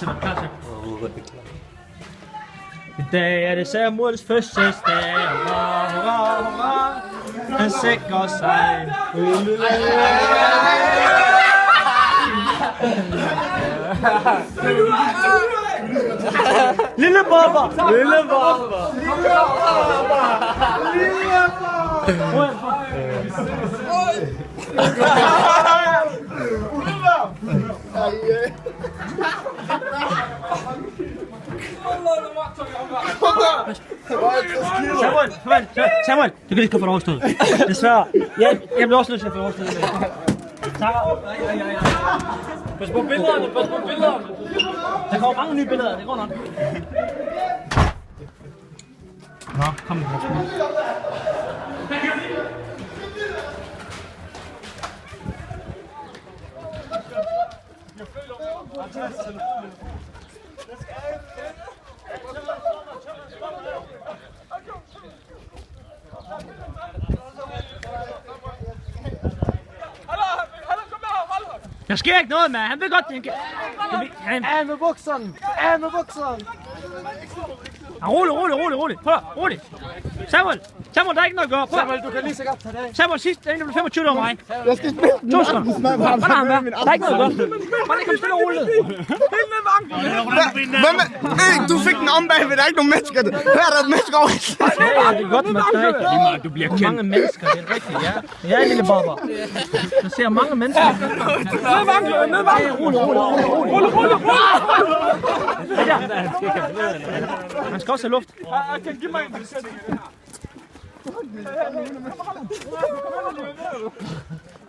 til. I dag er det Samuels fødselsdag. Hurra, hurra, hurra. Han sikrer sig. Lille Bobber! Lille Bobber! Lille Bobber! Samuel, du kan ikke komme for overstået. Desværre. Jeg bliver også nødt til at få overstået. Pas på billederne, pas på billederne. Der kommer mange nye billeder, det går nok. Nå, kom nu. Der sker ikke noget, mand. Han vil godt... Af med bukserne! Af med bukserne! Rolig. Prøv at, rolig. Samuel, der er ikke noget at gøre. Samuel, du kan lige så godt tage det af. Samuel, sidst, der blev 25 over mig. Jeg skal spille den. 2 sekunder. Der er ikke noget at gøre. Bare lige kom stille og roligt. Du fik den om bagved, der er ikke nogen mennesker. Her er der et menneske over. Ja, det er godt, man skal ikke. Du bliver kendt. Mange mennesker, det er rigtigt, ja. Jeg er en lille Bobber. Jeg ser mange mennesker. Ned. Rolig. Han skal også have luft. Jeg kan give mig en.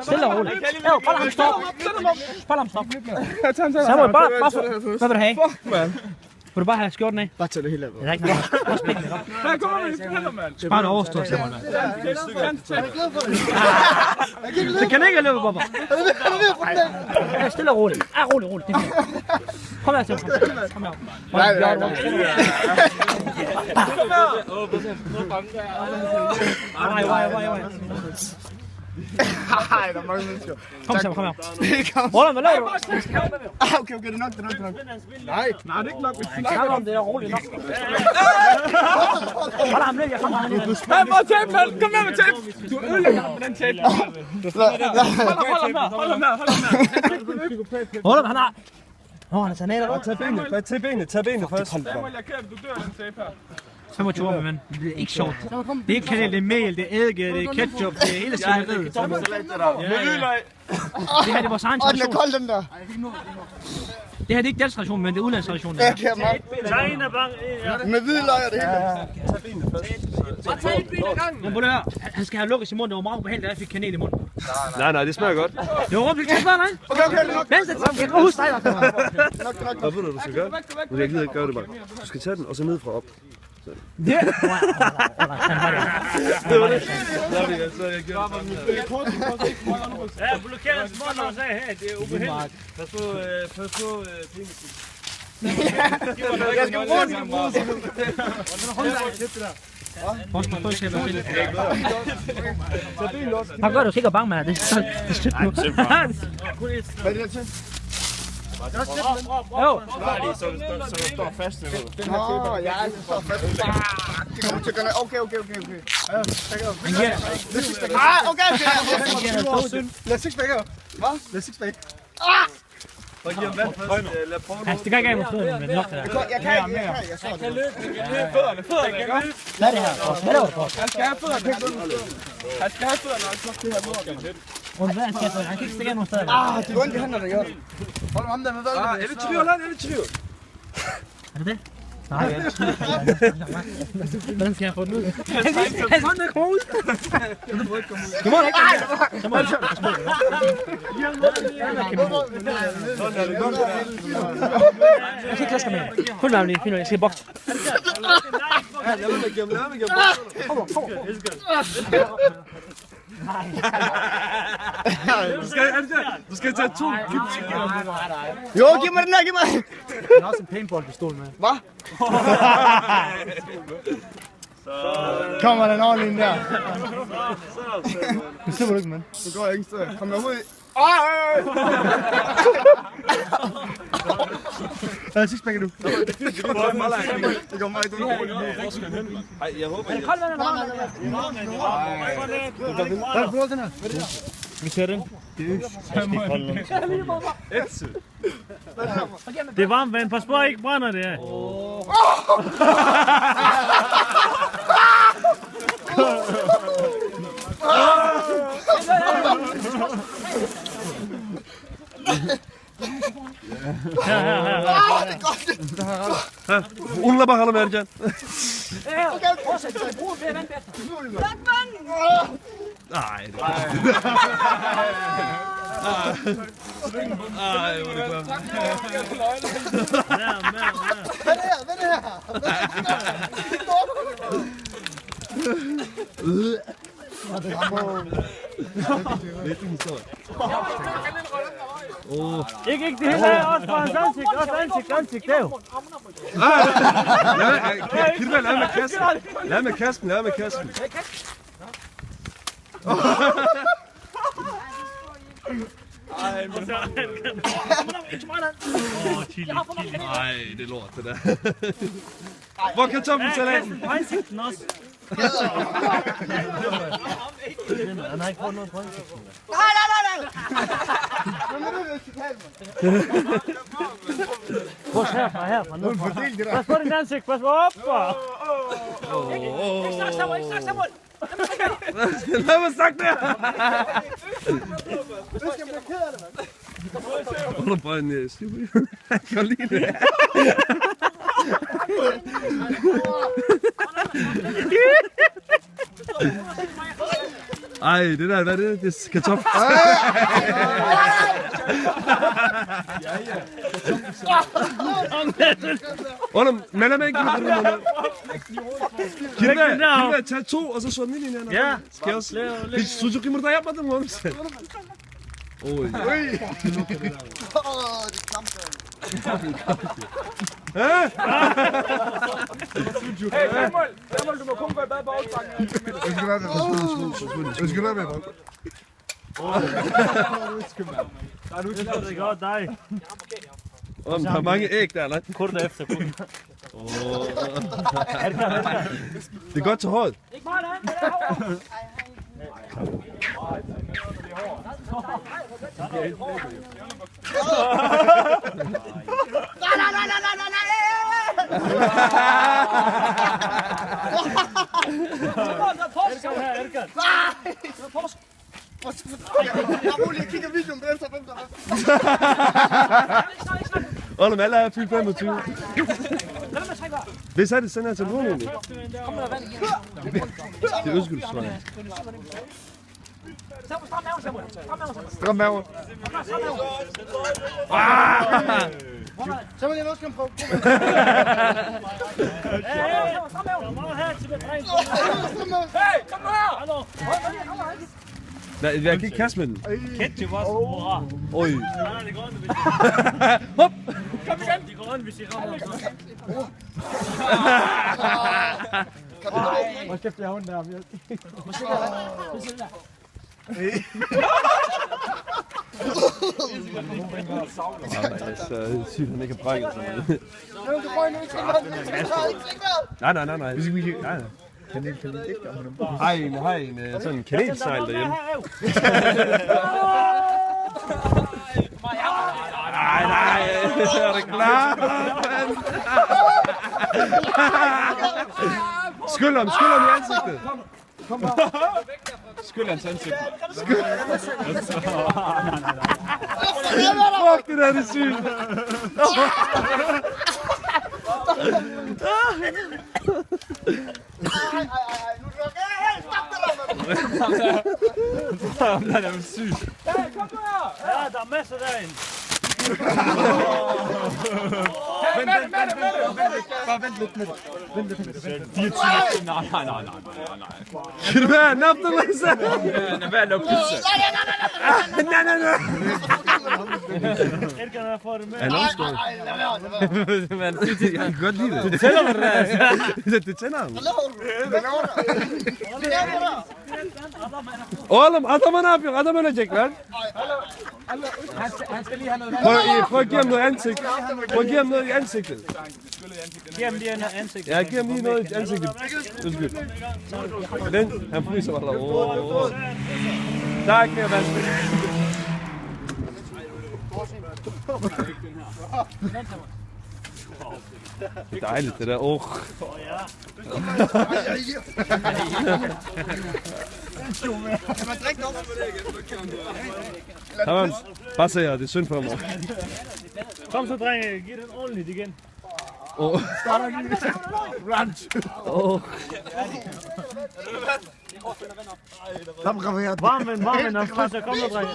Stille og roligt. Bare lad ham stoppe. Samuel, bare hvad vil du have? Vil du bare have skjorten af? Bare tag det hele af. Det er ikke noget. Også penge lidt op. Her kommer vi spiller, mand. Bare det overstået, Samuel. Det kan ikke løbe, Bobber. Stille og roligt. Roligt. Det er fint. Kom her, Samuel. Kom her. Nej. Ej, der er mange mennesker. Kom her. Roland, hvad laver du? Okay, det er nok. Nej, det er ikke nok. Han kalder om det der roligt nok. Hold ham lidt, jeg kommer ham lidt. Hey, må tape, mand! Kom her med tape! Du ødelægger ham med den tape. Hold ham her. Hold ham, han har... han er sanater. Tag benene først. Samuel, jeg kære, du dør af den tape her. 25 år, men det er ikke sjovt. Det er ikke kanel, det er mel, det er eddike, det er ketchup, det er hele svineriet. Det her det er vores egen tradition. Den er kold, den der. Det her det er ikke dansk tradition, men det er udlandsk tradition. Jeg kan med hvidløg og det hele. Tag benene først. Bare tag et ben ad gangen. Men prøv at høre, han skal have lukket i munden. Det var meget ubehageligt, at jeg fik kanel i munden. Nej, det smager godt. Jo, vi kan bare, nej. Okay, nok. Venstre, jeg kan huske dig. Hvad ved du, du skal gøre? Jeg gider ikke gøre det bare. Du skal tage den, og så nedefra op. Ja. Det var det. Ja, blokerede småt og sagde, hey, det er ubehageligt. Pas på penge. Jeg skal rundt i brusen. Hvad gør du sikkert bange med det? Det er stødt nu. Hvad er det der til? Jo. Så der står fast. Nå, jeg står fast. Det kommer til at gøre noget. Okay. Okay. Lad sixpack her. Hvad? Lad sixpack. Prøv at give ham vand først. Lad prøve noget. Det kan ikke have noget, men nok det der. Jeg kan løbe. Fødderne. Hvad er det her? Hvad laver du for? Han skal have fødderne. Han skal have fødderne, og så det her mod. Hvad skal jeg for? Han kan ikke stikke af nogen steder. Det er ondt i hænderne, der gør det. Hold ham der med valget. Er det tvivl? Er det det? Nej. Hvordan skal jeg få den ud? Han hånden er kommet ud. Du må da ikke. Så må du jeg skal ikke klaske med. Hold med lige. Jeg skal bokse. Du skal tage 2 kips. Jo, giv mig den her, giv mig. Jeg har også en paintball-pistol med. Hvad? Kommer den ordentligt ind der. Det slipper du ikke, mand. Det går ikke så. Kom med ud. Sixpack nu. Det går meget ud. Ej, jeg håber, jeg... Vi ser den. Det er varmt vand. Pas på, ikke brænder det her. Unla bakalım Ercan. Ej, det ej, hvor er det godt. Ikke det hele er også fra hans ansigt, det er jo. Kirve, lad med kasken. Lad med kasken. Ej, men... Chili. Ej, det er lort, det der. Hvor er kartoffelsalaten? Ansigten også. Han har ikke fået noget på ansigten. Nej. Push herfra. Pas på din ansigt, pas på. Hoppa! Ikke snak sammen. Lad mig snakke der! Hold da bare en stiv. Jeg kan lide det. Ej, det der, hvad er det? Det er kartoffel. Under, men er ikke med Kirve, tag 2 og så slå den ind i hinanden. Ja. Skal jeg også? Hiç sucuk yumurta yapmadın mı oğlum sen? Oy. Hey, Samuel, du må kun gå i bad på Aarhusbakken. Ønsker du med? Det er godt dig. Oğlum der er mange æg der, eller? Kort efter. Det er godt til håret. Ikke meget af. Oğlum alle er fyldt 25. Hvis er det, sender jeg telefonen egentlig. Det er Øskuldsvej. Stram maven. Så må jeg også komme på. Hey, kom nu her! Nej, jeg kan ikke kaste med den. Ketchup også. Hurra. Oj. Hop! Kom igen! De går rundt, hvis I rammer os. Hold kæft, jeg har hunden der. Så sygt, han ikke har brækket sig med. Nej. Har I en sådan kanelsnegl derhjemme? Nej, er det klar? Skyld ham i ansigtet. Skyld hans ansigt. Fuck, det der er det sygt. Ja, der er masser derinde. Kan du være? Nap dig, Marissa! Hvad er lukket? Nej. Ikke noget for det med. Han omstået. Men Jeg kan godt lide det. du tæller med det der. Det tænder ham. Oğlum adama ne yapıyorsun? Adama ne çek lan? Han skal lige have noget Prøv at give ham noget ansigt. Prøv at give ham noget i ansigtet. Giv ham lige noget ansigt. Ja, giv ham lige noget i ansigtet. Undskyld. Den, han fryser bare derovre. Der er ikke mere vand. Det er dejligt det der. Kan man drikke noget? Tamam. Bare se her, det er synd for mig. Kom så, drenge. Giv den ordentligt igen. Varm vind, og så kom så, drenge.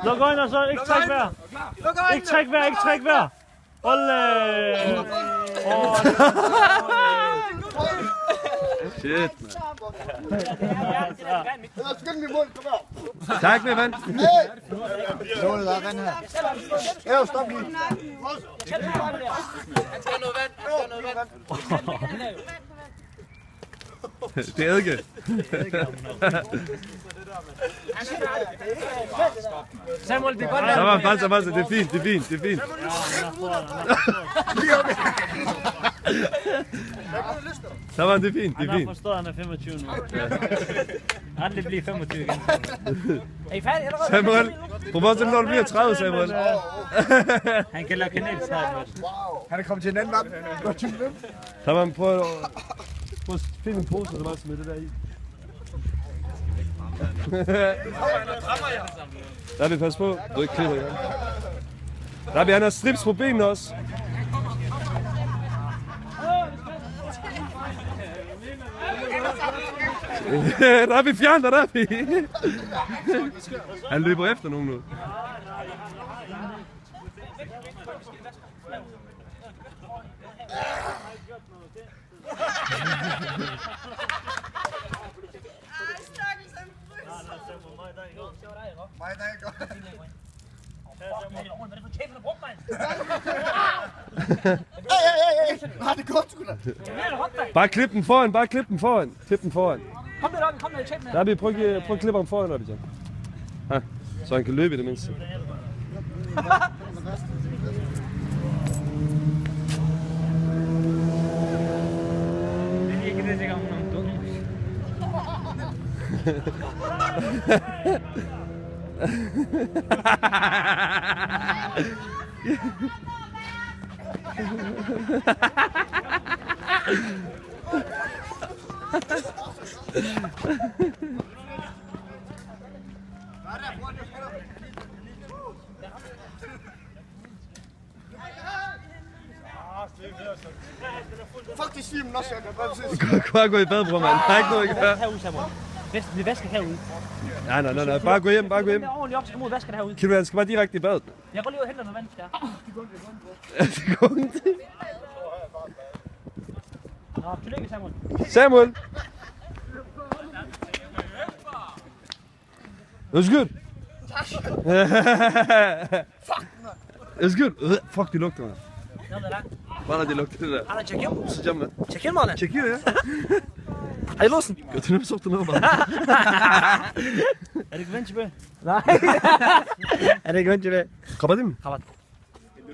Luk øjnene så, ikke træk vejr. Ikke træk vejr. Olé! Shit, man. Tak med vand. Lånet der er vand her. Ja, stop lige. Det er eddike. Samuel, det er godt. Så bare, det er fint. Så var det fint. Han har forstået, han er 25 nu. Aldrig blive 25 igen. Er I færdige allerede? Samuel, prøv at se, når du bliver 30, Samuel. Han kan lave kanel snart. Han er kommet til en anden vand. Godt 20 minutter. Tamam, prøv at finde en pose, og så bare smide det der i. Der vil passe på, du ikke klipper igen. Der vil han have strips på benene også. Der er vi fjern, der er vi. Han løber efter nogen nu. Har det godt, sgu da? Bare klip den foran, Klip den foran. Kom lidt op, kom lidt, tjek med. Der er vi, prøv at klippe ham foran, Abidjan. Ja, så han kan løbe i det mindste. Fuck, det siger man også, jeg kan bare se. Gå i bad, bror, mand. Der er ikke noget, jeg kan gøre. Herude, Samuel. Vi vasker herude. Nej. Bare gå hjem. Det er ordentligt op, så kom ud og vasker herude. Kan du, han skal bare direkte i badet. Jeg går lige ud og henter noget vand. Ja. Det går ikke. Nå, tillykke, Samuel. Samuel! Undskyld! Undskyld! Fuck, det lugter, man. Nå, det er langt. Voilà, det lugter det der. Ana, çekiyor mu? Sıcağım lan. Çekiyor mu ana? Çekiyor ya. Hayırlı olsun. Götüne mi soktun oğlum? Er det ikke vent tilbage? Nej. Er det ikke vent tilbage? Kapatayım mı? Kapat.